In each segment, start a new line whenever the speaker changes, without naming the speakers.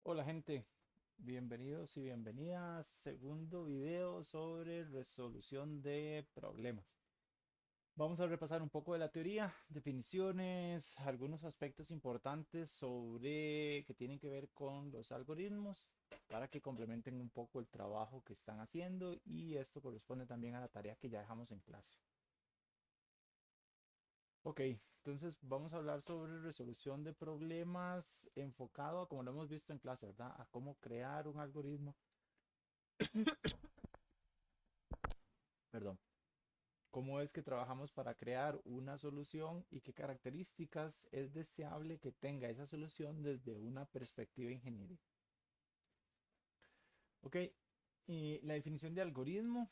Hola gente, bienvenidos y bienvenidas. Segundo video sobre resolución de problemas. Vamos a repasar un poco de la teoría, definiciones, algunos aspectos importantes sobre que tienen que ver con los algoritmos para que complementen un poco el trabajo que están haciendo y esto corresponde también a la tarea que ya dejamos en clase. Ok, entonces vamos a hablar sobre resolución de problemas enfocado a como lo hemos visto en clase, ¿verdad? A cómo crear un algoritmo. Perdón. ¿Cómo es que trabajamos para crear una solución y qué características es deseable que tenga esa solución desde una perspectiva ingeniería? Ok, y la definición de algoritmo.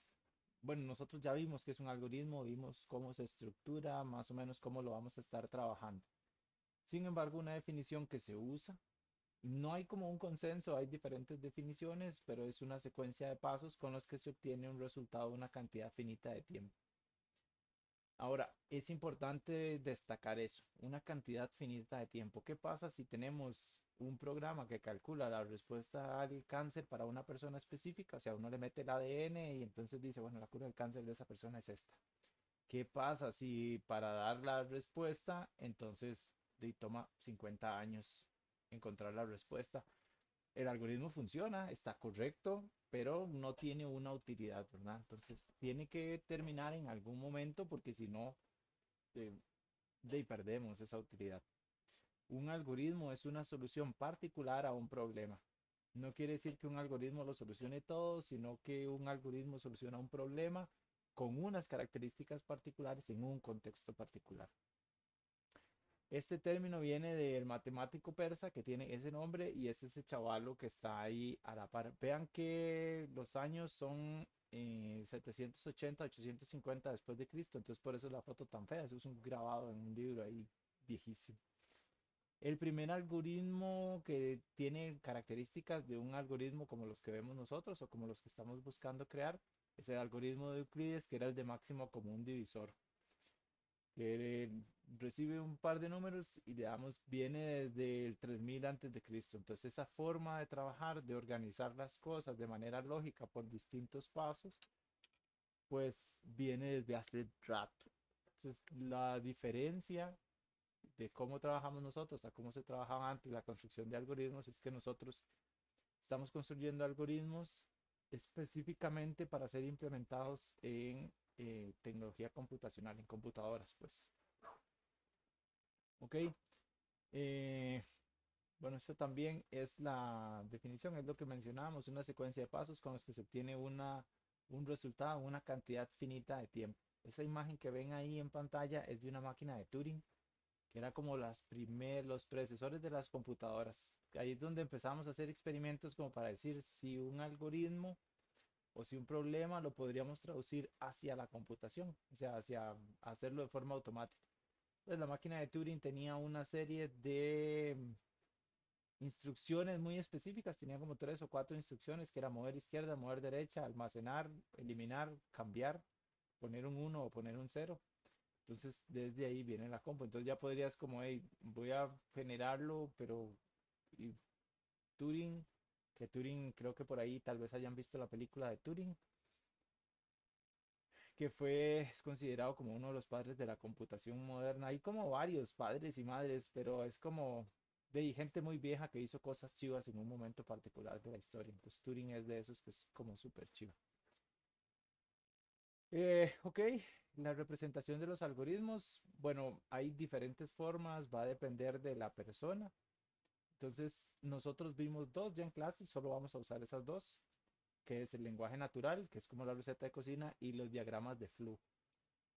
Bueno, nosotros ya vimos que es un algoritmo, vimos cómo se estructura, más o menos cómo lo vamos a estar trabajando. Sin embargo, una definición que se usa, no hay como un consenso, hay diferentes definiciones, pero es una secuencia de pasos con los que se obtiene un resultado de una cantidad finita de tiempo. Ahora, es importante destacar eso, una cantidad finita de tiempo. ¿Qué pasa si tenemos un programa que calcula la respuesta al cáncer para una persona específica? O sea, uno le mete el ADN y entonces dice, bueno, la cura del cáncer de esa persona es esta. ¿Qué pasa si para dar la respuesta, entonces toma 50 años encontrar la respuesta? El algoritmo funciona, está correcto, pero no tiene una utilidad, ¿verdad? Entonces tiene que terminar en algún momento porque si no, de, de ahí perdemos esa utilidad. Un algoritmo es una solución particular a un problema. No quiere decir que un algoritmo lo solucione todo, sino que un algoritmo soluciona un problema con unas características particulares en un contexto particular. Este término viene del matemático persa que tiene ese nombre y es ese chavalo que está ahí a la par. Vean que los años son 780, 850 después de Cristo, entonces por eso es la foto tan fea. Eso es un grabado en un libro ahí viejísimo. El primer algoritmo que tiene características de un algoritmo como los que vemos nosotros o como los que estamos buscando crear es el algoritmo de Euclides, que era el de máximo común divisor, que recibe un par de números y digamos viene desde el 3000 antes de Cristo. Entonces esa forma de trabajar, de organizar las cosas de manera lógica por distintos pasos, pues viene desde hace rato. Entonces la diferencia de cómo trabajamos nosotros a cómo se trabajaba antes la construcción de algoritmos es que nosotros estamos construyendo algoritmos específicamente para ser implementados en tecnología computacional, en computadoras, pues. Ok. Eh, bueno, esto también es la definición, es lo que mencionábamos, una secuencia de pasos con los que se obtiene un resultado, una cantidad finita de tiempo. Esa imagen que ven ahí en pantalla es de una máquina de Turing, que era como los predecesores de las computadoras. Ahí es donde empezamos a hacer experimentos como para decir si un algoritmo o si un problema lo podríamos traducir hacia la computación, o sea, hacia hacerlo de forma automática. Pues la máquina de Turing tenía una serie de instrucciones muy específicas, tenía como tres o cuatro instrucciones que era mover izquierda, mover derecha, almacenar, eliminar, cambiar, poner un uno o poner un cero. Entonces, desde ahí viene la compu. Entonces ya podrías como, hey, voy a generarlo, pero y Turing, que Turing creo que por ahí tal vez hayan visto la película de Turing, que es considerado como uno de los padres de la computación moderna. Hay como varios padres y madres, pero es como de gente muy vieja que hizo cosas chivas en un momento particular de la historia. Entonces Turing es de esos que es como súper chiva. Ok, la representación de los algoritmos, bueno, hay diferentes formas, va a depender de la persona. Entonces, nosotros vimos dos ya en clase, solo vamos a usar esas dos, que es el lenguaje natural, que es como la receta de cocina, y los diagramas de flujo.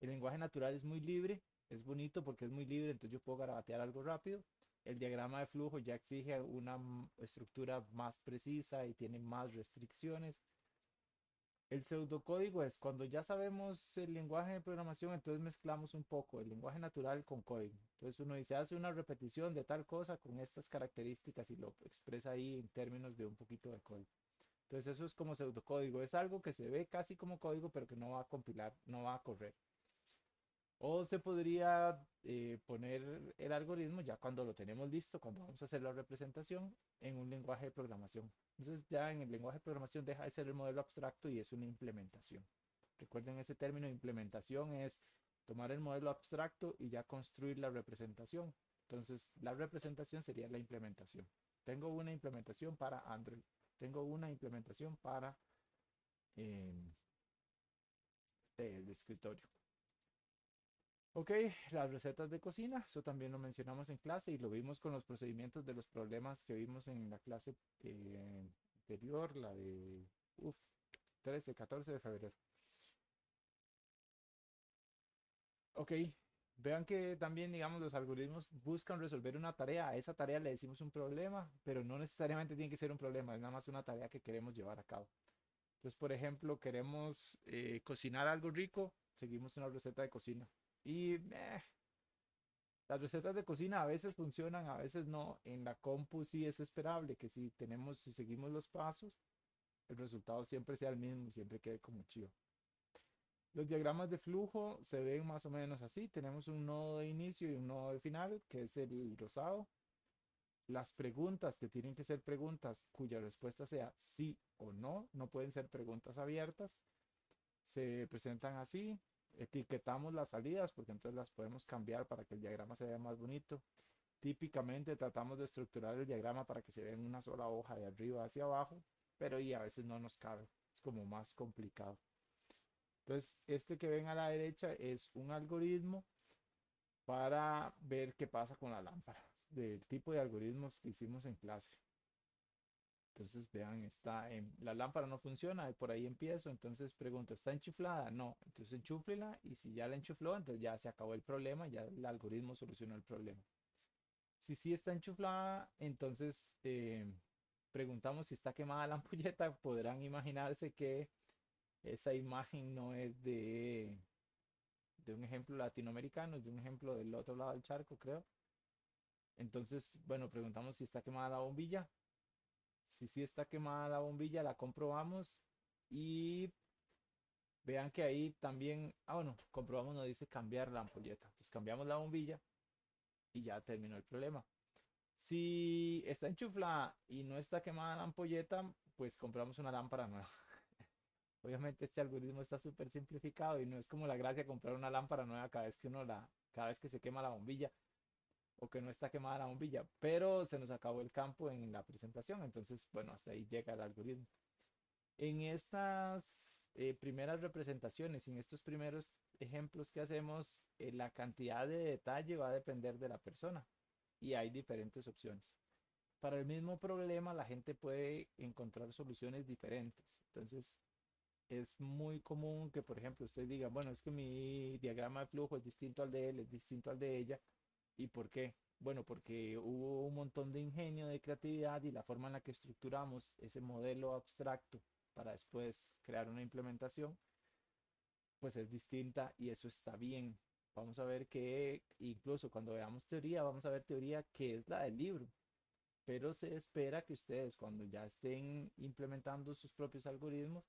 El lenguaje natural es muy libre, es bonito porque es muy libre, entonces yo puedo garabatear algo rápido. El diagrama de flujo ya exige una estructura más precisa y tiene más restricciones. El pseudocódigo es cuando ya sabemos el lenguaje de programación, entonces mezclamos un poco el lenguaje natural con código. Entonces uno dice, hace una repetición de tal cosa con estas características y lo expresa ahí en términos de un poquito de código. Entonces eso es como pseudocódigo, es algo que se ve casi como código, pero que no va a compilar, no va a correr. O se podría poner el algoritmo ya cuando lo tenemos listo, cuando vamos a hacer la representación en un lenguaje de programación. Entonces ya en el lenguaje de programación deja de ser el modelo abstracto y es una implementación. Recuerden ese término de implementación es tomar el modelo abstracto y ya construir la representación. Entonces la representación sería la implementación. Tengo una implementación para Android. Tengo una implementación para eh, el escritorio. Ok, las recetas de cocina, eso también lo mencionamos en clase y lo vimos con los procedimientos de los problemas que vimos en la clase anterior, la de uf, 13, 14 de febrero. Ok, vean que también, digamos, los algoritmos buscan resolver una tarea. A esa tarea le decimos un problema, pero no necesariamente tiene que ser un problema, es nada más una tarea que queremos llevar a cabo. Entonces, por ejemplo, queremos cocinar algo rico, seguimos una receta de cocina. Y las recetas de cocina a veces funcionan, a veces no. En la compu sí es esperable que si seguimos los pasos, el resultado siempre sea el mismo, siempre quede como chido. Los diagramas de flujo se ven más o menos así. Tenemos un nodo de inicio y un nodo de final, que es el rosado. Las preguntas que tienen que ser preguntas cuya respuesta sea sí o no, no pueden ser preguntas abiertas. Se presentan así. Etiquetamos las salidas porque entonces las podemos cambiar para que el diagrama se vea más bonito. Típicamente tratamos de estructurar el diagrama para que se vea en una sola hoja de arriba hacia abajo, pero y a veces no nos cabe, es como más complicado. Entonces, este que ven a la derecha es un algoritmo para ver qué pasa con la lámpara, del tipo de algoritmos que hicimos en clase. Entonces, vean, la lámpara no funciona, y por ahí empiezo, entonces pregunto, ¿está enchuflada? No, entonces enchúflela y si ya la enchufló, entonces ya se acabó el problema, ya el algoritmo solucionó el problema. Si sí está enchuflada, entonces preguntamos si está quemada la ampolleta. Podrán imaginarse que esa imagen no es de un ejemplo latinoamericano, es de un ejemplo del otro lado del charco, creo. Entonces, bueno, preguntamos si está quemada la bombilla. Si sí está quemada la bombilla, la comprobamos y vean que ahí también, bueno, comprobamos, nos dice cambiar la ampolleta. Entonces cambiamos la bombilla y ya terminó el problema. Si está enchuflada y no está quemada la ampolleta, pues compramos una lámpara nueva. Obviamente este algoritmo está súper simplificado y no es como la gracia comprar una lámpara nueva cada vez que se quema la bombilla o que no está quemada la bombilla, pero se nos acabó el campo en la presentación, entonces bueno, hasta ahí llega el algoritmo. En estas primeras representaciones, en estos primeros ejemplos que hacemos, la cantidad de detalle va a depender de la persona y hay diferentes opciones. Para el mismo problema, la gente puede encontrar soluciones diferentes. Entonces, es muy común que, por ejemplo, usted diga, bueno, es que mi diagrama de flujo es distinto al de él, es distinto al de ella. ¿Y por qué? Bueno, porque hubo un montón de ingenio, de creatividad y la forma en la que estructuramos ese modelo abstracto para después crear una implementación, pues es distinta y eso está bien. Vamos a ver que incluso cuando veamos teoría, vamos a ver teoría que es la del libro, pero se espera que ustedes cuando ya estén implementando sus propios algoritmos,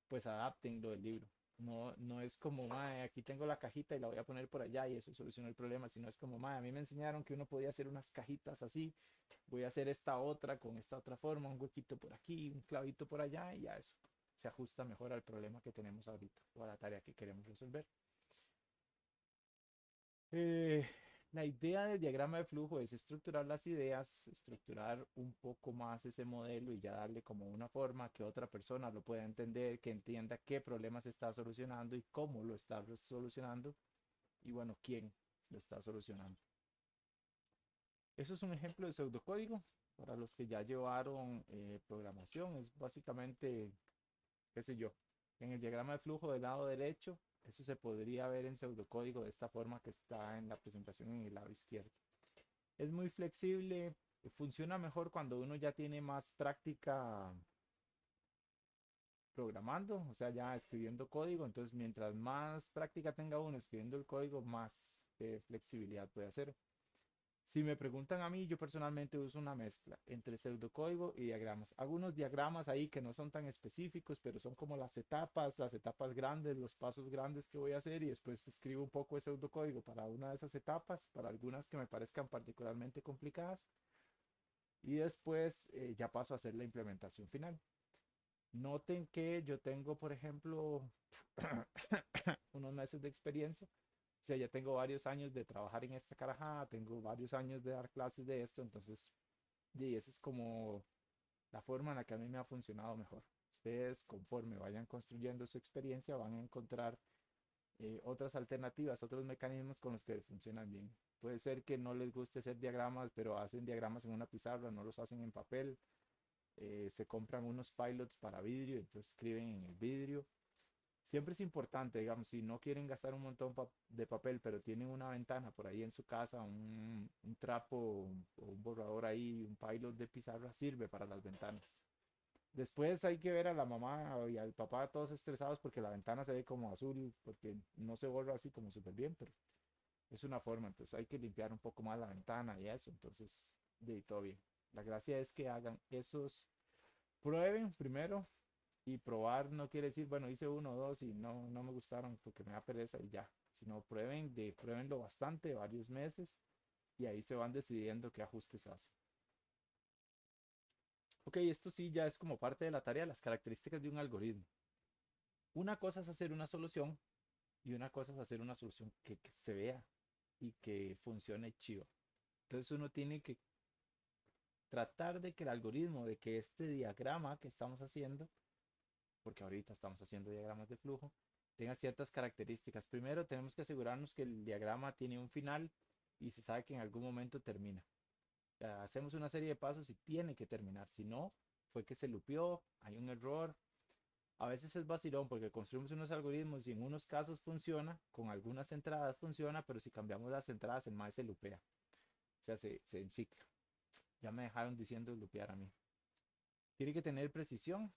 pues adapten lo del libro. No, no es como, mae, aquí tengo la cajita y la voy a poner por allá y eso soluciona el problema, sino es como, mae, a mí me enseñaron que uno podía hacer unas cajitas así, voy a hacer esta otra con esta otra forma, un huequito por aquí, un clavito por allá y ya eso se ajusta mejor al problema que tenemos ahorita o a la tarea que queremos resolver. Eh, la idea del diagrama de flujo es estructurar las ideas, estructurar un poco más ese modelo y ya darle como una forma que otra persona lo pueda entender, que entienda qué problema se está solucionando y cómo lo está solucionando y bueno, quién lo está solucionando. Eso es un ejemplo de pseudocódigo para los que ya llevaron programación. Es básicamente, qué sé yo, en el diagrama de flujo del lado derecho, eso se podría ver en pseudocódigo de esta forma que está en la presentación en el lado izquierdo. Es muy flexible, funciona mejor cuando uno ya tiene más práctica programando, o sea, ya escribiendo código. Entonces, mientras más práctica tenga uno escribiendo el código, más flexibilidad puede hacer. Si me preguntan a mí, yo personalmente uso una mezcla entre pseudocódigo y diagramas. Algunos diagramas ahí que no son tan específicos, pero son como las etapas grandes, los pasos grandes que voy a hacer y después escribo un poco de pseudocódigo para una de esas etapas, para algunas que me parezcan particularmente complicadas y después ya paso a hacer la implementación final. Noten que yo tengo, por ejemplo, unos meses de experiencia. O sea, ya tengo varios años de trabajar en esta carajada, tengo varios años de dar clases de esto, entonces, y esa es como la forma en la que a mí me ha funcionado mejor. Ustedes, conforme vayan construyendo su experiencia, van a encontrar otras alternativas, otros mecanismos con los que funcionan bien. Puede ser que no les guste hacer diagramas, pero hacen diagramas en una pizarra, no los hacen en papel. Se compran unos pilots para vidrio, entonces escriben en el vidrio. Siempre es importante, digamos, si no quieren gastar un montón de papel, pero tienen una ventana por ahí en su casa, un trapo o un borrador ahí, un pilot de pizarra, sirve para las ventanas. Después hay que ver a la mamá y al papá todos estresados porque la ventana se ve como azul, porque no se borra así como súper bien, pero es una forma, entonces hay que limpiar un poco más la ventana y eso, entonces, de todo bien. La gracia es que hagan esos, prueben primero y probar no quiere decir, bueno, hice uno o dos y no me gustaron porque me da pereza y ya, sino pruébenlo bastante, varios meses y ahí se van decidiendo qué ajustes hacen. Ok, esto sí ya es como parte de la tarea, las características de un algoritmo. Una cosa es hacer una solución y una cosa es hacer una solución que se vea y que funcione chido. Entonces uno tiene que tratar de que el algoritmo, de que este diagrama que estamos haciendo, porque ahorita estamos haciendo diagramas de flujo, tenga ciertas características. Primero tenemos que asegurarnos que el diagrama tiene un final y se sabe que en algún momento termina. Hacemos una serie de pasos y tiene que terminar. Si no, fue que se lupió, hay un error. A veces es vacilón porque construimos unos algoritmos y en unos casos funciona, con algunas entradas funciona, pero si cambiamos las entradas, el MAE se lupea. O sea, se encicla. Ya me dejaron diciendo lupear a mí. Tiene que tener precisión.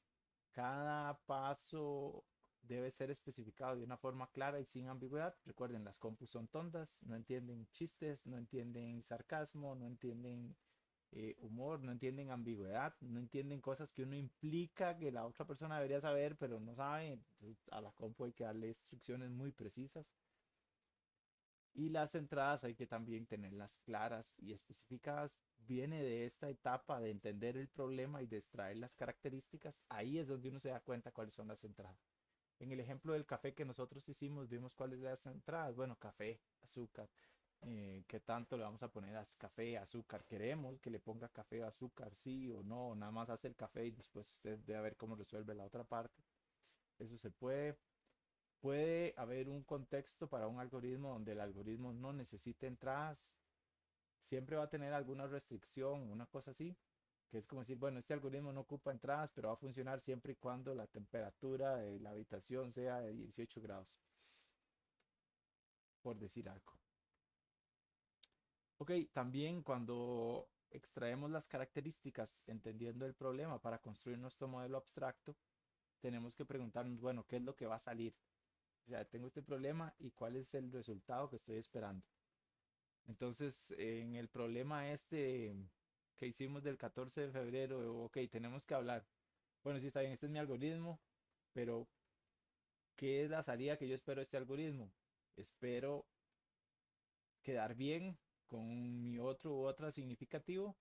Cada paso debe ser especificado de una forma clara y sin ambigüedad. Recuerden, las compus son tontas, no entienden chistes, no entienden sarcasmo, no entienden humor, no entienden ambigüedad, no entienden cosas que uno implica que la otra persona debería saber, pero no sabe. Entonces, a la compu hay que darle instrucciones muy precisas. Y las entradas hay que también tenerlas claras y especificadas. Viene de esta etapa de entender el problema y de extraer las características. Ahí es donde uno se da cuenta cuáles son las entradas. En el ejemplo del café que nosotros hicimos, vimos cuáles son las entradas. Bueno, café, azúcar. ¿Qué tanto le vamos a poner a café, azúcar? ¿Queremos que le ponga café, azúcar, sí o no? Nada más hace el café y después usted debe ver cómo resuelve la otra parte. Eso se puede. Puede haber un contexto para un algoritmo donde el algoritmo no necesite entradas. Siempre va a tener alguna restricción, una cosa así, que es como decir, bueno, este algoritmo no ocupa entradas, pero va a funcionar siempre y cuando la temperatura de la habitación sea de 18 grados, por decir algo. Ok, también cuando extraemos las características, entendiendo el problema para construir nuestro modelo abstracto, tenemos que preguntarnos, bueno, ¿qué es lo que va a salir? O sea, tengo este problema y cuál es el resultado que estoy esperando. Entonces, en el problema este que hicimos del 14 de febrero, ok, tenemos que hablar. Bueno, sí está bien, este es mi algoritmo, pero ¿qué es la salida que yo espero de este algoritmo? Espero quedar bien con mi otro u otra significativo,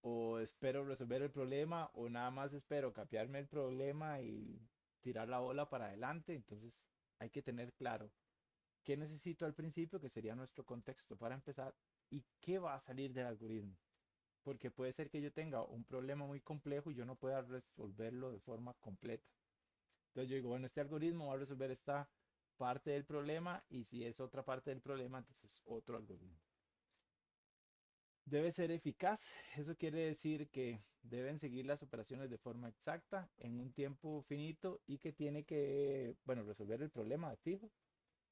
o espero resolver el problema, o nada más espero capearme el problema y tirar la bola para adelante. Entonces, hay que tener claro qué necesito al principio, que sería nuestro contexto para empezar, y qué va a salir del algoritmo. Porque puede ser que yo tenga un problema muy complejo y yo no pueda resolverlo de forma completa. Entonces yo digo, bueno, este algoritmo va a resolver esta parte del problema y si es otra parte del problema, entonces otro algoritmo. Debe ser eficaz, eso quiere decir que deben seguir las operaciones de forma exacta en un tiempo finito y que tiene que, bueno, resolver el problema de fijo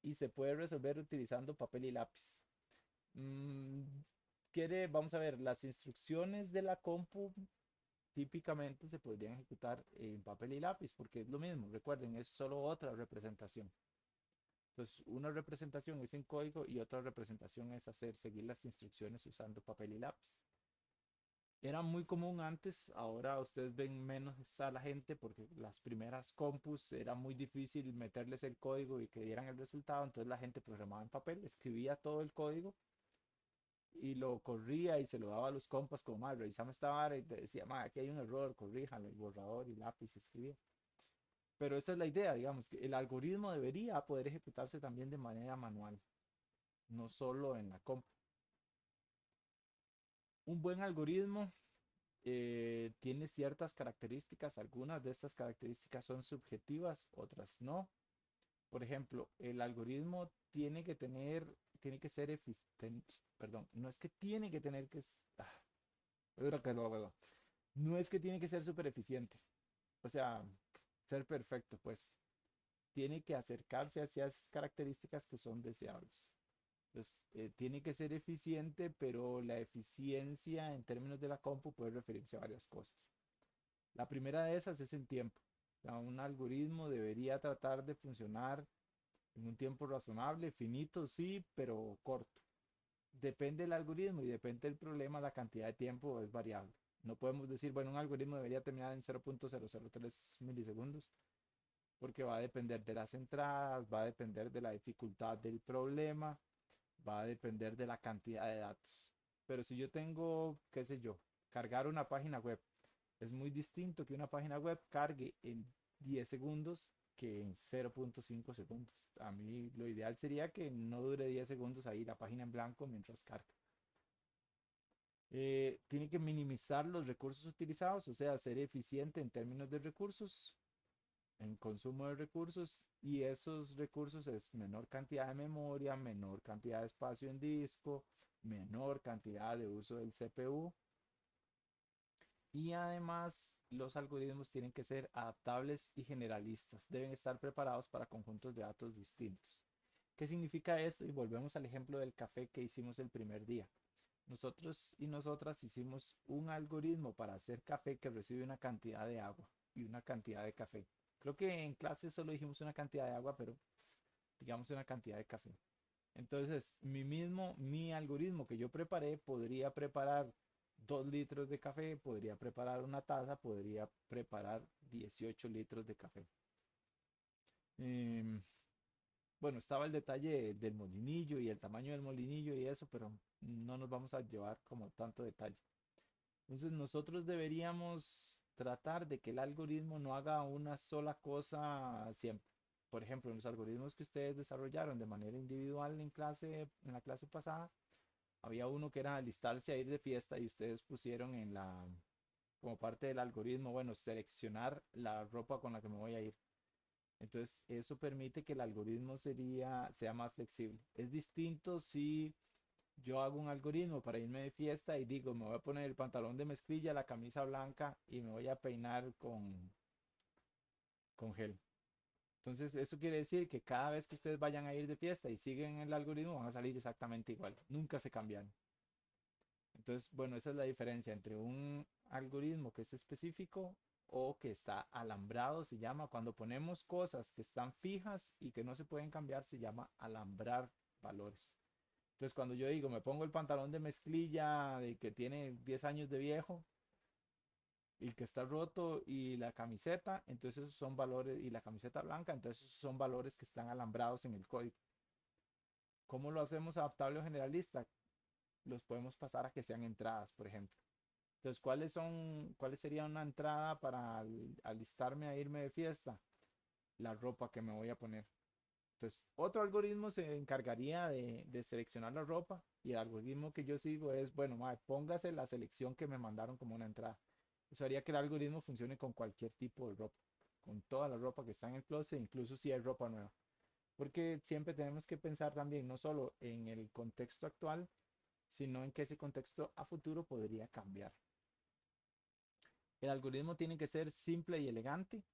y se puede resolver utilizando papel y lápiz. Mm, vamos a ver, las instrucciones de la compu típicamente se podrían ejecutar en papel y lápiz porque es lo mismo, recuerden, es solo otra representación. Entonces, una representación es en código y otra representación es seguir las instrucciones usando papel y lápiz. Era muy común antes, ahora ustedes ven menos a la gente porque las primeras compus era muy difícil meterles el código y que dieran el resultado, entonces la gente programaba en papel, escribía todo el código y lo corría y se lo daba a los compas como, madre, revisame esta vara y te decía, madre, aquí hay un error, corríjalo, y borrador y lápiz y escribía. Pero esa es la idea, digamos, que el algoritmo debería poder ejecutarse también de manera manual, no solo en la compu. Un buen algoritmo tiene ciertas características, algunas de estas características son subjetivas, otras no. Por ejemplo, el algoritmo tiene que ser eficiente, perdón, no es que tiene que tener que, no es que tiene que ser súper eficiente, o sea, ser perfecto, pues, tiene que acercarse hacia esas características que son deseables. Entonces, tiene que ser eficiente, pero la eficiencia en términos de la compu puede referirse a varias cosas. La primera de esas es el tiempo. O sea, un algoritmo debería tratar de funcionar en un tiempo razonable, finito, sí, pero corto. Depende del algoritmo y depende del problema, la cantidad de tiempo es variable. No podemos decir, bueno, un algoritmo debería terminar en 0.003 milisegundos, porque va a depender de las entradas, va a depender de la dificultad del problema, va a depender de la cantidad de datos. Pero si yo tengo, qué sé yo, cargar una página web, es muy distinto que una página web cargue en 10 segundos que en 0.5 segundos. A mí lo ideal sería que no dure 10 segundos ahí la página en blanco mientras carga. Tiene que minimizar los recursos utilizados, o sea, ser eficiente en términos de recursos, en consumo de recursos, y esos recursos es menor cantidad de memoria, menor cantidad de espacio en disco, menor cantidad de uso del CPU. Y además, los algoritmos tienen que ser adaptables y generalistas. Deben estar preparados para conjuntos de datos distintos. ¿Qué significa esto? Y volvemos al ejemplo del café que hicimos el primer día. Nosotros y nosotras hicimos un algoritmo para hacer café que recibe una cantidad de agua y una cantidad de café. Creo que en clase solo dijimos una cantidad de agua, pero digamos una cantidad de café. Entonces, mi algoritmo que yo preparé podría preparar 2 litros de café, podría preparar una taza, podría preparar 18 litros de café. Em, bueno, estaba el detalle del molinillo y el tamaño del molinillo y eso, pero no nos vamos a llevar como tanto detalle. Entonces, nosotros deberíamos tratar de que el algoritmo no haga una sola cosa siempre. Por ejemplo, en los algoritmos que ustedes desarrollaron de manera individual en la clase pasada, había uno que era alistarse a ir de fiesta y ustedes pusieron como parte del algoritmo, bueno, seleccionar la ropa con la que me voy a ir. Entonces, eso permite que el algoritmo sea más flexible. Es distinto si yo hago un algoritmo para irme de fiesta y digo, me voy a poner el pantalón de mezclilla, la camisa blanca y me voy a peinar con gel. Entonces, eso quiere decir que cada vez que ustedes vayan a ir de fiesta y siguen el algoritmo, van a salir exactamente igual. Nunca se cambian. Entonces, bueno, esa es la diferencia entre un algoritmo que es específico o que está alambrado, se llama. Cuando ponemos cosas que están fijas y que no se pueden cambiar, se llama alambrar valores. Entonces, cuando yo digo, me pongo el pantalón de mezclilla de que tiene 10 años de viejo y que está roto y la camiseta, entonces esos son valores, y la camiseta blanca, entonces esos son valores que están alambrados en el código. ¿Cómo lo hacemos adaptable o generalista? Los podemos pasar a que sean entradas, por ejemplo. Entonces, cuáles serían una entrada para alistarme a irme de fiesta? La ropa que me voy a poner. Entonces, otro algoritmo se encargaría de seleccionar la ropa y el algoritmo que yo sigo es, bueno, mae, póngase la selección que me mandaron como una entrada. Eso haría que el algoritmo funcione con cualquier tipo de ropa, con toda la ropa que está en el closet, incluso si hay ropa nueva. Porque siempre tenemos que pensar también no solo en el contexto actual, sino en que ese contexto a futuro podría cambiar. El algoritmo tiene que ser simple y elegante.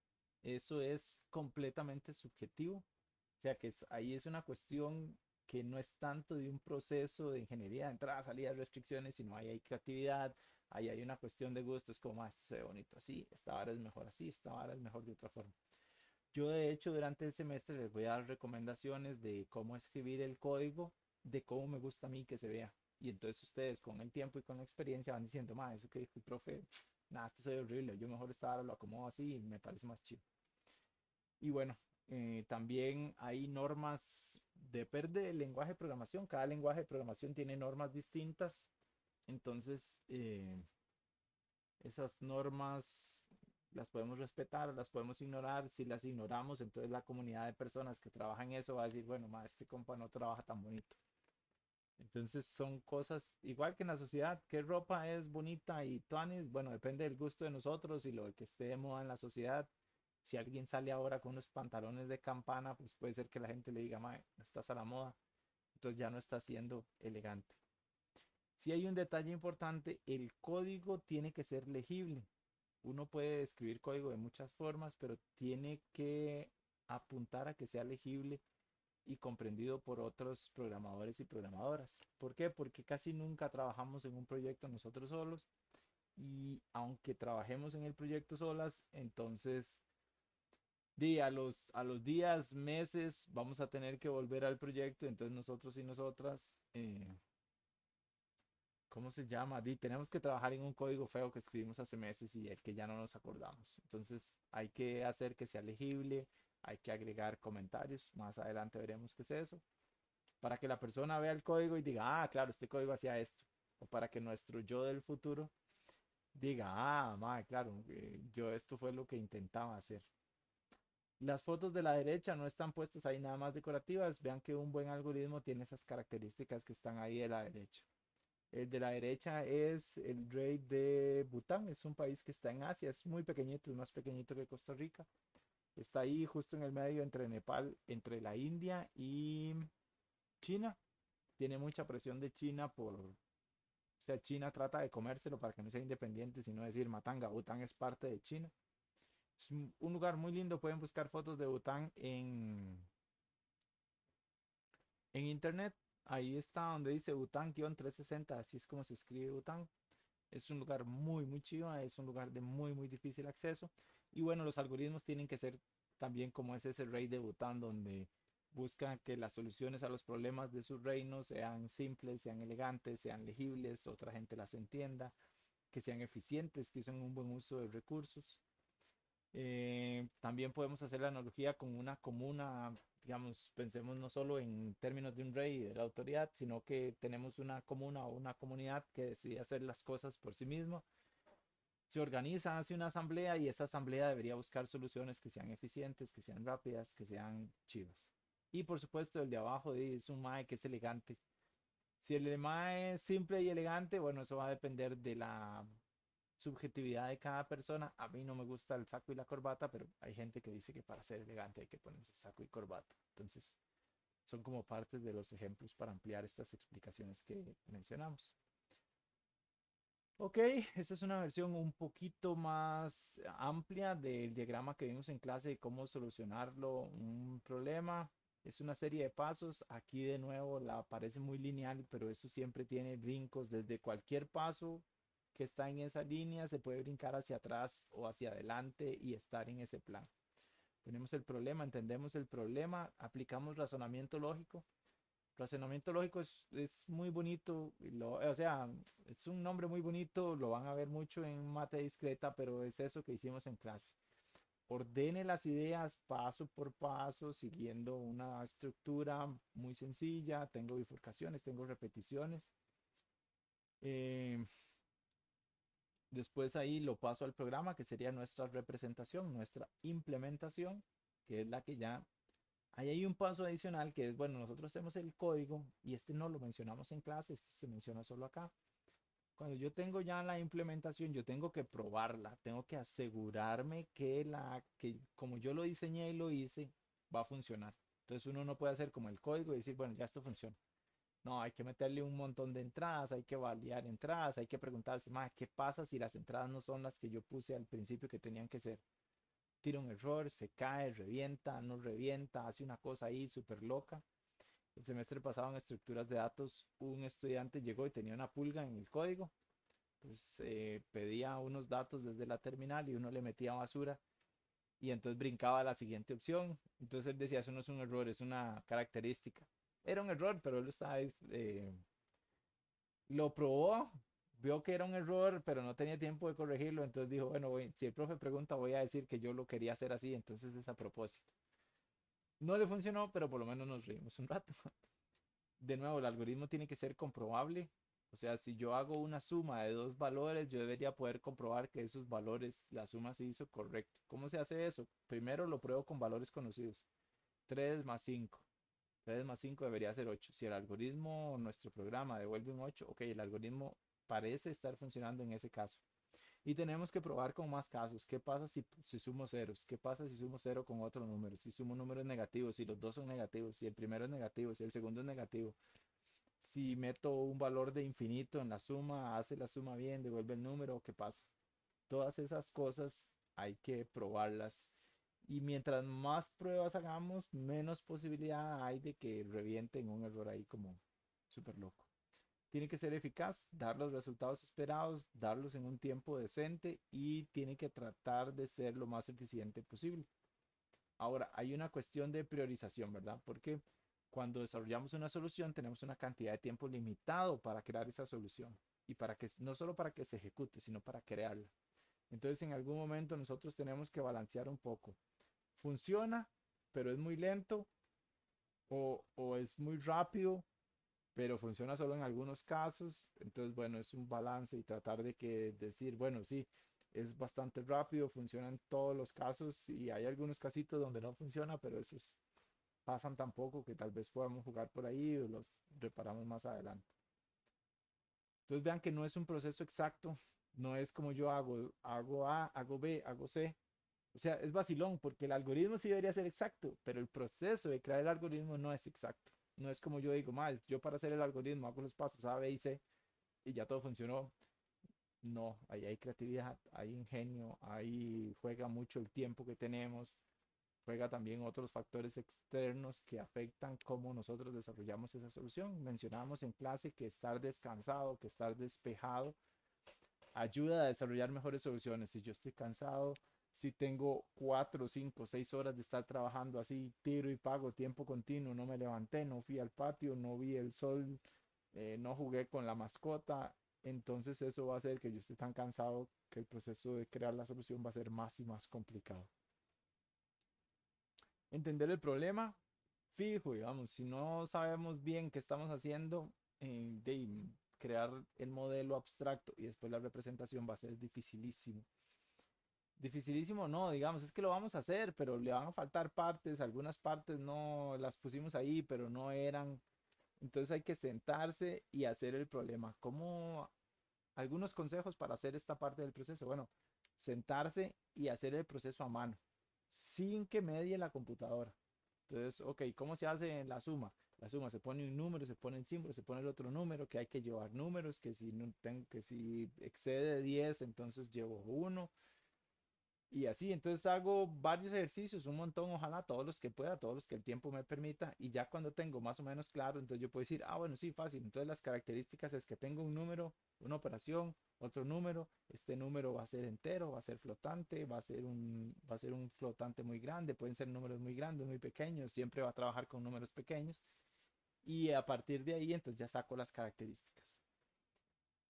Eso es completamente subjetivo. O sea que ahí es una cuestión que no es tanto de un proceso de ingeniería de entrada, salida, restricciones, sino ahí hay creatividad, ahí hay una cuestión de gustos, como esto se ve bonito así, esta vara es mejor así, esta vara es mejor de otra forma. Yo de hecho durante el semestre les voy a dar recomendaciones de cómo escribir el código, de cómo me gusta a mí que se vea. Y entonces ustedes con el tiempo y con la experiencia van diciendo, ma, eso que dijo el profe, nada, esto se ve horrible, yo mejor esta lo acomodo así y me parece más chido. Y bueno, también hay normas, depende del lenguaje de programación, cada lenguaje de programación tiene normas distintas, entonces esas normas las podemos respetar, las podemos ignorar. Si las ignoramos, entonces la comunidad de personas que trabajan en eso va a decir, bueno, ma, este compa no trabaja tan bonito. Entonces son cosas igual que en la sociedad, qué ropa es bonita y tuanis, bueno, depende del gusto de nosotros y lo que esté de moda en la sociedad. Si alguien sale ahora con unos pantalones de campana, pues puede ser que la gente le diga, mae, no estás a la moda, entonces ya no está siendo elegante. Si hay un detalle importante, el código tiene que ser legible. Uno puede escribir código de muchas formas, pero tiene que apuntar a que sea legible y comprendido por otros programadores y programadoras. ¿Por qué? Porque casi nunca trabajamos en un proyecto nosotros solos y aunque trabajemos en el proyecto solas, entonces a los días, meses, vamos a tener que volver al proyecto, entonces nosotros y nosotras, ¿cómo se llama? Tenemos que trabajar en un código feo que escribimos hace meses y el que ya no nos acordamos. Entonces hay que hacer que sea legible, hay que agregar comentarios, más adelante veremos qué es eso, para que la persona vea el código y diga, ah, claro, este código hacía esto, o para que nuestro yo del futuro diga, ah, madre, claro, yo esto fue lo que intentaba hacer. Las fotos de la derecha no están puestas ahí nada más decorativas. Vean que un buen algoritmo tiene esas características que están ahí de la derecha. El de la derecha es el rey de Bután. Es un país que está en Asia. Es muy pequeñito, es más pequeñito que Costa Rica. Está ahí justo en el medio entre Nepal, entre la India y China. Tiene mucha presión de China o sea, China trata de comérselo para que no sea independiente, sino decir Matanga, Bután es parte de China. Es un lugar muy lindo. Pueden buscar fotos de Bután en internet. Ahí está donde dice Bután-360. Así es como se escribe Bután. Es un lugar muy, muy chido. Es un lugar de muy, muy difícil acceso. Y bueno, los algoritmos tienen que ser también como es ese rey de Bután, donde busca que las soluciones a los problemas de su reino sean simples, sean elegantes, sean legibles, otra gente las entienda, que sean eficientes, que usen un buen uso de recursos. También podemos hacer la analogía con una comuna, digamos, pensemos no solo en términos de un rey y de la autoridad, sino que tenemos una comuna o una comunidad que decide hacer las cosas por sí mismo. Se organiza, hace una asamblea y esa asamblea debería buscar soluciones que sean eficientes, que sean rápidas, que sean chivas. Y por supuesto, el de abajo es un mae que es elegante. Si el mae es simple y elegante, bueno, eso va a depender de la subjetividad de cada persona. A mí no me gusta el saco y la corbata, pero hay gente que dice que para ser elegante hay que ponerse saco y corbata. Entonces, son como partes de los ejemplos para ampliar estas explicaciones que mencionamos. Ok, esta es una versión un poquito más amplia del diagrama que vimos en clase de cómo solucionarlo un problema. Es una serie de pasos. Aquí de nuevo la parece muy lineal, pero eso siempre tiene brincos desde cualquier paso que está en esa línea. Se puede brincar hacia atrás o hacia adelante y estar en ese plan. Tenemos el problema, entendemos el problema, aplicamos razonamiento lógico. Razonamiento lógico es muy bonito, o sea, es un nombre muy bonito, lo van a ver mucho en mate discreta, pero es eso que hicimos en clase. Ordene las ideas paso por paso, siguiendo una estructura muy sencilla. Tengo bifurcaciones, tengo repeticiones. Eh, Después ahí lo paso al programa, que sería nuestra representación, nuestra implementación, que es la que ya ahí hay un paso adicional que es, bueno, nosotros hacemos el código y este no lo mencionamos en clase, este se menciona solo acá. Cuando yo tengo ya la implementación, yo tengo que probarla, tengo que asegurarme que como yo lo diseñé y lo hice, va a funcionar. Entonces uno no puede hacer como el código y decir, bueno, ya esto funciona. No, hay que meterle un montón de entradas, hay que validar entradas, hay que preguntarse, ¿qué pasa si las entradas no son las que yo puse al principio que tenían que ser? Tira un error, se cae, revienta, no revienta, hace una cosa ahí súper loca. El semestre pasado en estructuras de datos, un estudiante llegó y tenía una pulga en el código. Pues pedía unos datos desde la terminal y uno le metía basura y entonces brincaba a la siguiente opción. Entonces él decía, eso no es un error, es una característica. Era un error, pero él lo probó, vio que era un error, pero no tenía tiempo de corregirlo, entonces dijo, bueno, si el profe pregunta, voy a decir que yo lo quería hacer así, entonces es a propósito. No le funcionó, pero por lo menos nos reímos un rato. De nuevo, el algoritmo tiene que ser comprobable. O sea, si yo hago una suma de dos valores, yo debería poder comprobar que esos valores, la suma se hizo correcto. ¿Cómo se hace eso? Primero lo pruebo con valores conocidos. 3 más 5. 3 más 5 debería ser 8. Si el algoritmo, nuestro programa devuelve un 8, ok, el algoritmo parece estar funcionando en ese caso. Y tenemos que probar con más casos. ¿Qué pasa si sumo ceros? ¿Qué pasa si sumo cero con otro número? Si sumo números negativos, si los dos son negativos, si el primero es negativo, si el segundo es negativo. Si meto un valor de infinito en la suma, hace la suma bien, devuelve el número, ¿qué pasa? Todas esas cosas hay que probarlas. Y mientras más pruebas hagamos, menos posibilidad hay de que revienten un error ahí como súper loco. Tiene que ser eficaz, dar los resultados esperados, darlos en un tiempo decente y tiene que tratar de ser lo más eficiente posible. Ahora, hay una cuestión de priorización, ¿verdad? Porque cuando desarrollamos una solución tenemos una cantidad de tiempo limitado para crear esa solución y para que no solo para que se ejecute, sino para crearla. Entonces, en algún momento nosotros tenemos que balancear un poco. Funciona, pero es muy lento o es muy rápido, pero funciona solo en algunos casos. Entonces, bueno, es un balance y tratar de que decir, bueno, sí, es bastante rápido, funciona en todos los casos y hay algunos casitos donde no funciona, pero esos pasan tan poco que tal vez podamos jugar por ahí o los reparamos más adelante. Entonces vean que no es un proceso exacto, no es como yo hago A, hago B, hago C. O sea, es vacilón porque el algoritmo sí debería ser exacto, pero el proceso de crear el algoritmo no es exacto. No es como yo digo, mal, yo para hacer el algoritmo hago los pasos A, B y C y ya todo funcionó. No, ahí hay creatividad, hay ingenio, ahí juega mucho el tiempo que tenemos, juega también otros factores externos que afectan cómo nosotros desarrollamos esa solución. Mencionamos en clase que estar descansado, que estar despejado, ayuda a desarrollar mejores soluciones. Si yo estoy cansado, si tengo 4, 5, 6 horas de estar trabajando así, tiro y pago, tiempo continuo, no me levanté, no fui al patio, no vi el sol, no jugué con la mascota, entonces eso va a hacer que yo esté tan cansado que el proceso de crear la solución va a ser más y más complicado. Entender el problema, fijo, digamos, si no sabemos bien qué estamos haciendo, de crear el modelo abstracto y después la representación va a ser dificilísimo. Dificilísimo no, digamos, es que lo vamos a hacer, pero le van a faltar partes, algunas partes no las pusimos ahí, pero no eran. Entonces hay que sentarse y hacer el problema. ¿Cómo algunos consejos para hacer esta parte del proceso? Bueno, sentarse y hacer el proceso a mano, sin que medie la computadora. Entonces, ok, ¿cómo se hace la suma? La suma se pone un número, se pone el símbolo, se pone el otro número, que hay que llevar números, que si, no tengo, que si excede 10 entonces llevo uno. Y así, entonces hago varios ejercicios, un montón, ojalá todos los que pueda, todos los que el tiempo me permita. Y ya cuando tengo más o menos claro, entonces yo puedo decir, ah, bueno, sí, fácil. Entonces las características es que tengo un número, una operación, otro número. Este número va a ser entero, va a ser flotante, va a ser un flotante muy grande. Pueden ser números muy grandes, muy pequeños. Siempre va a trabajar con números pequeños. Y a partir de ahí, entonces ya saco las características.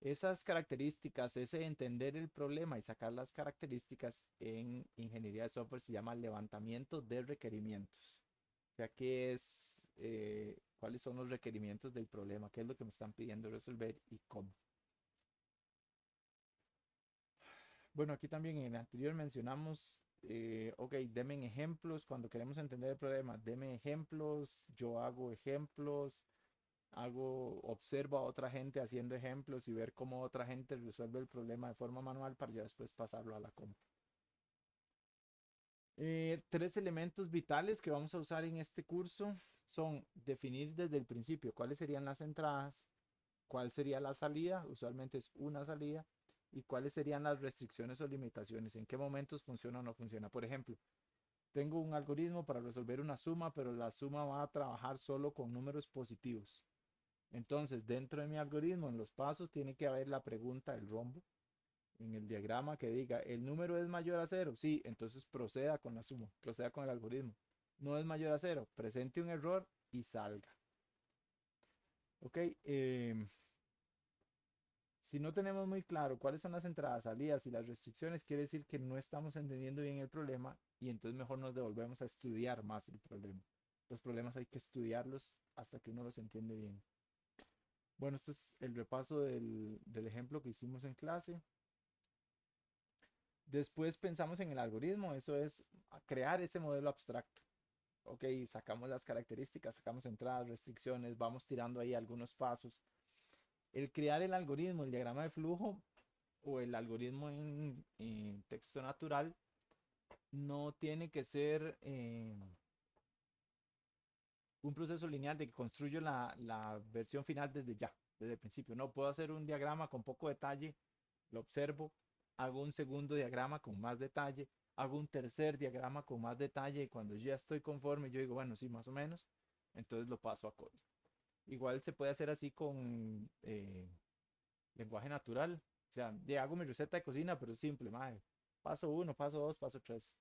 Esas características, ese entender el problema y sacar las características en ingeniería de software se llama levantamiento de requerimientos. O sea, cuáles son los requerimientos del problema, qué es lo que me están pidiendo resolver y cómo. Bueno, aquí también en el anterior mencionamos, ok, denme ejemplos cuando queremos entender el problema, denme ejemplos, yo hago ejemplos, observo a otra gente haciendo ejemplos y ver cómo otra gente resuelve el problema de forma manual para ya después pasarlo a la compu. Tres elementos vitales que vamos a usar en este curso son definir desde el principio cuáles serían las entradas, cuál sería la salida, usualmente es una salida, y cuáles serían las restricciones o limitaciones, en qué momentos funciona o no funciona. Por ejemplo, tengo un algoritmo para resolver una suma, pero la suma va a trabajar solo con números positivos. Entonces, dentro de mi algoritmo, en los pasos, tiene que haber la pregunta del rombo. en el diagrama que diga el número es mayor a cero, sí, entonces proceda con la suma, proceda con el algoritmo. No es mayor a cero, presente un error y salga. Ok, si no tenemos muy claro cuáles son las entradas, salidas y las restricciones, quiere decir que no estamos entendiendo bien el problema y entonces mejor nos devolvemos a estudiar más el problema. Los problemas hay que estudiarlos hasta que uno los entiende bien. Bueno, este es el repaso del ejemplo que hicimos en clase. Después pensamos en el algoritmo, eso es crear ese modelo abstracto. Ok, sacamos las características, sacamos entradas, restricciones, vamos tirando ahí algunos pasos. El crear el algoritmo, el diagrama de flujo o el algoritmo en texto natural no tiene que ser un proceso lineal de que construyo la versión final desde ya, desde el principio. No puedo hacer un diagrama con poco detalle, lo observo, hago un segundo diagrama con más detalle, hago un tercer diagrama con más detalle y cuando ya estoy conforme, yo digo, bueno, sí, más o menos, entonces lo paso a código. Igual se puede hacer así con lenguaje natural. O sea, ya hago mi receta de cocina, pero es simple, madre. Paso uno, paso dos, paso tres.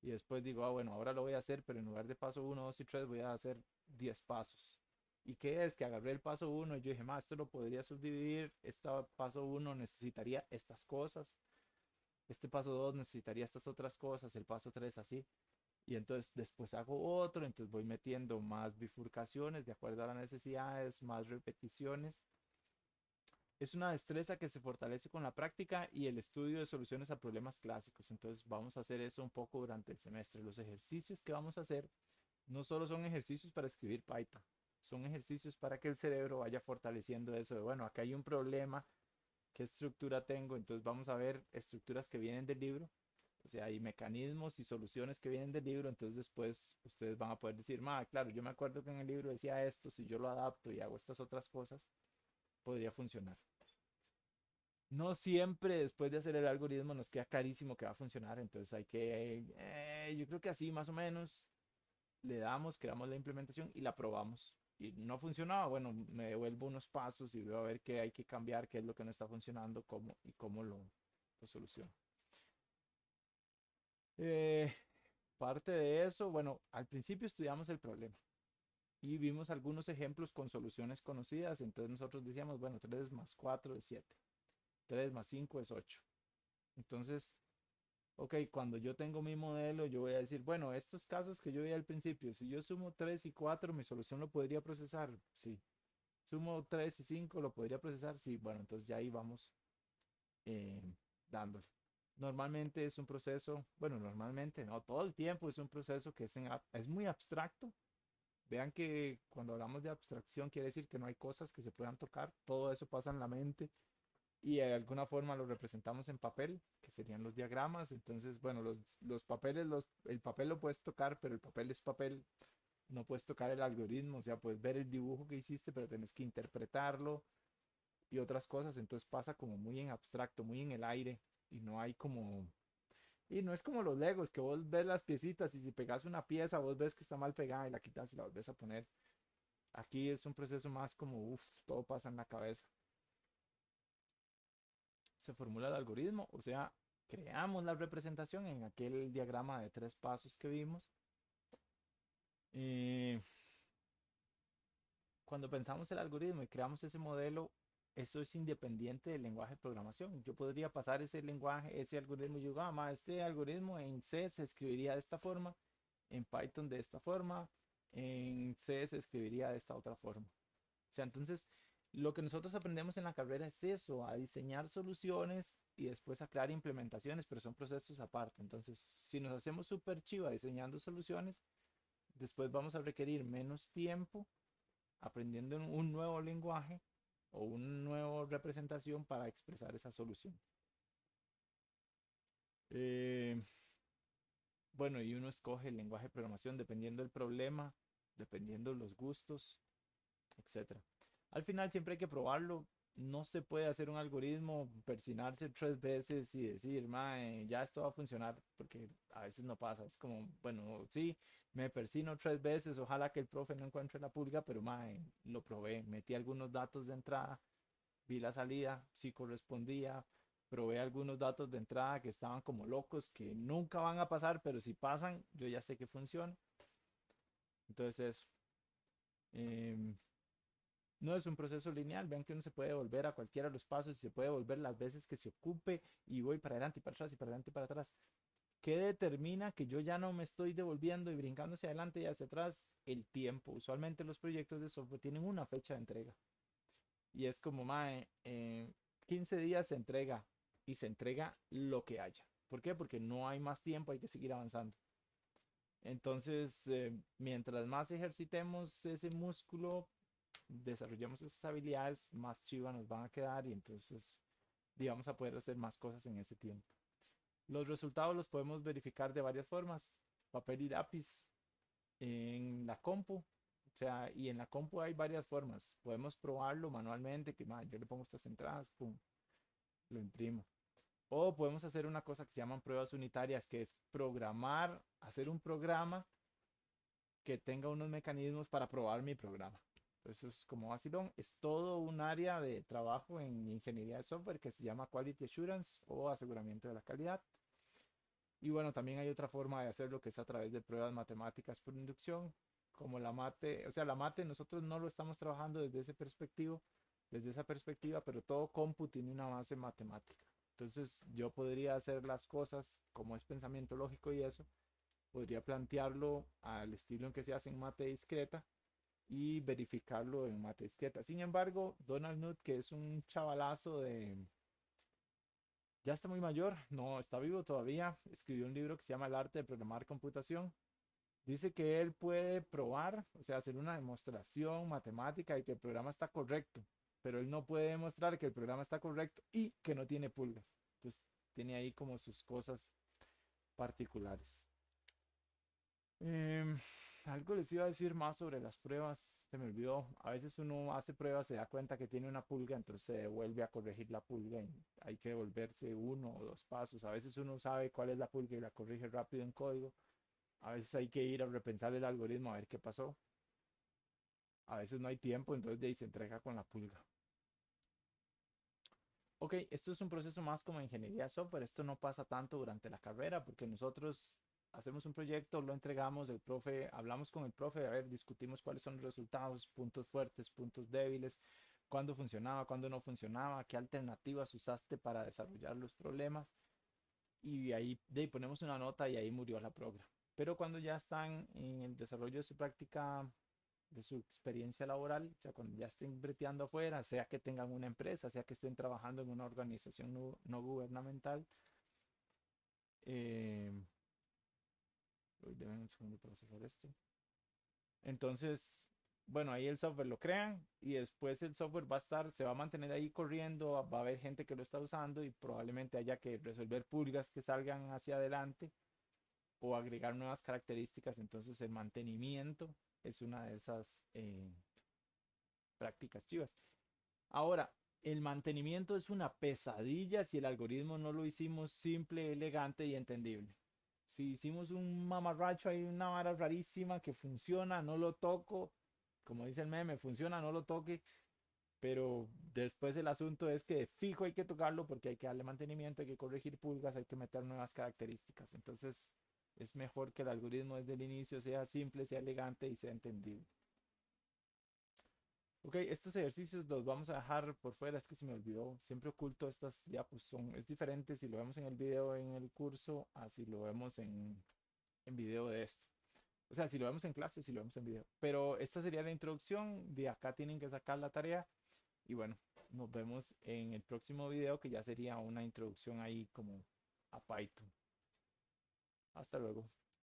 Y después digo, ah, bueno, ahora lo voy a hacer, pero en lugar de paso uno, dos y tres, voy a hacer 10 pasos. ¿Y qué es? Que agarré el paso uno y yo dije, esto lo podría subdividir. Este paso uno necesitaría estas cosas. Este paso 2 necesitaría estas otras cosas. El paso 3 así. Y entonces después hago otro. Entonces voy metiendo más bifurcaciones de acuerdo a las necesidades, más repeticiones. Es una destreza que se fortalece con la práctica y el estudio de soluciones a problemas clásicos. Entonces vamos a hacer eso un poco durante el semestre. Los ejercicios que vamos a hacer no solo son ejercicios para escribir Python, son ejercicios para que el cerebro vaya fortaleciendo eso de, bueno, acá hay un problema, ¿qué estructura tengo? Entonces vamos a ver estructuras que vienen del libro, o sea, hay mecanismos y soluciones que vienen del libro, entonces después ustedes van a poder decir, claro, yo me acuerdo que en el libro decía esto, si yo lo adapto y hago estas otras cosas, podría funcionar. No siempre después de hacer el algoritmo nos queda clarísimo que va a funcionar, entonces hay que, yo creo que así más o menos le damos, creamos la implementación y la probamos. Y no funcionaba, bueno, me devuelvo unos pasos y veo a ver qué hay que cambiar, qué es lo que no está funcionando, cómo y cómo lo soluciono. Eh, Parte de eso, bueno, al principio estudiamos el problema y vimos algunos ejemplos con soluciones conocidas, entonces nosotros decíamos, bueno, 3 más 4 es 7, 3 más 5 es 8. Entonces, ok, cuando yo tengo mi modelo, yo voy a decir, bueno, estos casos que yo vi al principio, si yo sumo 3 y 4, mi solución lo podría procesar, sí. Sumo 3 y 5, lo podría procesar, sí. Bueno, entonces ya ahí vamos eh, dándole. Normalmente es un proceso, bueno, normalmente no, todo el tiempo es un proceso que es muy abstracto. Vean que cuando hablamos de abstracción quiere decir que no hay cosas que se puedan tocar, todo eso pasa en la mente y de alguna forma lo representamos en papel, que serían los diagramas. Entonces, bueno, los papeles, el papel lo puedes tocar, pero el papel es papel, no puedes tocar el algoritmo, o sea, puedes ver el dibujo que hiciste, pero tienes que interpretarlo y otras cosas. Entonces pasa como muy en abstracto, muy en el aire y no hay como... Y no es como los Legos, que vos ves las piecitas y si pegas una pieza, vos ves que está mal pegada y la quitas y la volvés a poner. Aquí es un proceso más como, uff, todo pasa en la cabeza. Se formula el algoritmo, o sea, creamos la representación en aquel diagrama de 3 pasos que vimos. Eh, Cuando pensamos el algoritmo y creamos ese modelo, eso es independiente del lenguaje de programación. Yo podría pasar ese lenguaje, ese algoritmo, y yo digo, este algoritmo en C se escribiría de esta forma, en Python de esta forma, en C se escribiría de esta otra forma. O sea, entonces, lo que nosotros aprendemos en la carrera es eso, a diseñar soluciones y después a crear implementaciones, pero son procesos aparte. Entonces, si nos hacemos súper chiva diseñando soluciones, después vamos a requerir menos tiempo aprendiendo un nuevo lenguaje o una nueva representación para expresar esa solución. Eh, bueno, y uno escoge el lenguaje de programación dependiendo del problema, dependiendo de los gustos, etcétera. Al final siempre hay que probarlo. No se puede hacer un algoritmo, persinarse 3 veces y decir, mae, ya esto va a funcionar, porque a veces no pasa. Es como, bueno, sí, me persino 3 veces, ojalá que el profe no encuentre la pulga, pero mae, lo probé, metí algunos datos de entrada, vi la salida, si correspondía, probé algunos datos de entrada que estaban como locos, que nunca van a pasar, pero si pasan, yo ya sé que funciona. Entonces eso. Em, no es un proceso lineal, vean que uno se puede volver a cualquiera de los pasos y se puede volver las veces que se ocupe y voy para adelante y para atrás y para adelante y para atrás. ¿Qué determina que yo ya no me estoy devolviendo y brincando hacia adelante y hacia atrás? El tiempo. Usualmente los proyectos de software tienen una fecha de entrega y es como, mae, 15 días se entrega y se entrega lo que haya. ¿Por qué? Porque no hay más tiempo, hay que seguir avanzando. Entonces, mientras más ejercitemos ese músculo, desarrollemos esas habilidades, más chivas nos van a quedar y entonces vamos a poder hacer más cosas en ese tiempo. Los resultados los podemos verificar de varias formas. Papel y lápiz en la compu. O sea, y en la compu hay varias formas. Podemos probarlo manualmente, que yo le pongo estas entradas, pum, lo imprimo. O podemos hacer una cosa que se llaman pruebas unitarias, que es programar, hacer un programa que tenga unos mecanismos para probar mi programa. Eso es como vacilón. Es todo un área de trabajo en ingeniería de software que se llama Quality Assurance o aseguramiento de la calidad. Y bueno, también hay otra forma de hacerlo que es a través de pruebas matemáticas por inducción, como la mate, o sea, la mate nosotros no lo estamos trabajando desde ese perspectivo, desde esa perspectiva, pero todo compu tiene una base matemática. Entonces yo podría hacer las cosas como es pensamiento lógico y eso, podría plantearlo al estilo en que se hace en mate discreta y verificarlo en mate discreta. Sin embargo, Donald Knuth, que es un chavalazo ya está muy mayor, no está vivo todavía, escribió un libro que se llama El arte de programar computación. Dice que él puede probar, o sea, hacer una demostración matemática de que el programa está correcto, pero él no puede demostrar que el programa está correcto y que no tiene pulgas. Entonces, tiene ahí como sus cosas particulares. Em, algo les iba a decir más sobre las pruebas, se me olvidó. A veces uno hace pruebas, se da cuenta que tiene una pulga, entonces se devuelve a corregir la pulga y hay que devolverse uno o dos pasos. A veces uno sabe cuál es la pulga y la corrige rápido en código. A veces hay que ir a repensar el algoritmo a ver qué pasó. A veces no hay tiempo, entonces de ahí se entrega con la pulga. Ok, esto es un proceso más como ingeniería de software. Esto no pasa tanto durante la carrera porque nosotros hacemos un proyecto, lo entregamos, el profe, hablamos con el profe, a ver, discutimos cuáles son los resultados, puntos fuertes, puntos débiles, cuándo funcionaba, cuándo no funcionaba, qué alternativas usaste para desarrollar los problemas y ahí de ahí ponemos una nota y ahí murió la progra. Pero cuando ya están en el desarrollo de su práctica de su experiencia laboral, o sea, cuando ya estén breteando afuera, sea que tengan una empresa, sea que estén trabajando en una organización no gubernamental. Eh, Deben un segundo para cerrar esto. Entonces, bueno, ahí el software lo crean y después el software va a estar, se va a mantener ahí corriendo, va a haber gente que lo está usando y probablemente haya que resolver pulgas que salgan hacia adelante o agregar nuevas características. Entonces, el mantenimiento es una de esas prácticas chivas. Ahora, el mantenimiento es una pesadilla si el algoritmo no lo hicimos simple, elegante y entendible. Si hicimos un mamarracho ahí, una vara rarísima que funciona, no lo toco, como dice el meme, funciona, no lo toque, pero después el asunto es que de fijo hay que tocarlo porque hay que darle mantenimiento, hay que corregir pulgas, hay que meter nuevas características. Entonces es mejor que el algoritmo desde el inicio sea simple, sea elegante y sea entendible. Ok, estos ejercicios los vamos a dejar por fuera, es que se me olvidó, siempre oculto estas diapos, es diferente si lo vemos en el video en el curso a si lo vemos en video de esto. O sea, si lo vemos en clase, si lo vemos en video. Pero esta sería la introducción, de acá tienen que sacar la tarea y bueno, nos vemos en el próximo video que ya sería una introducción ahí como a Python. Hasta luego.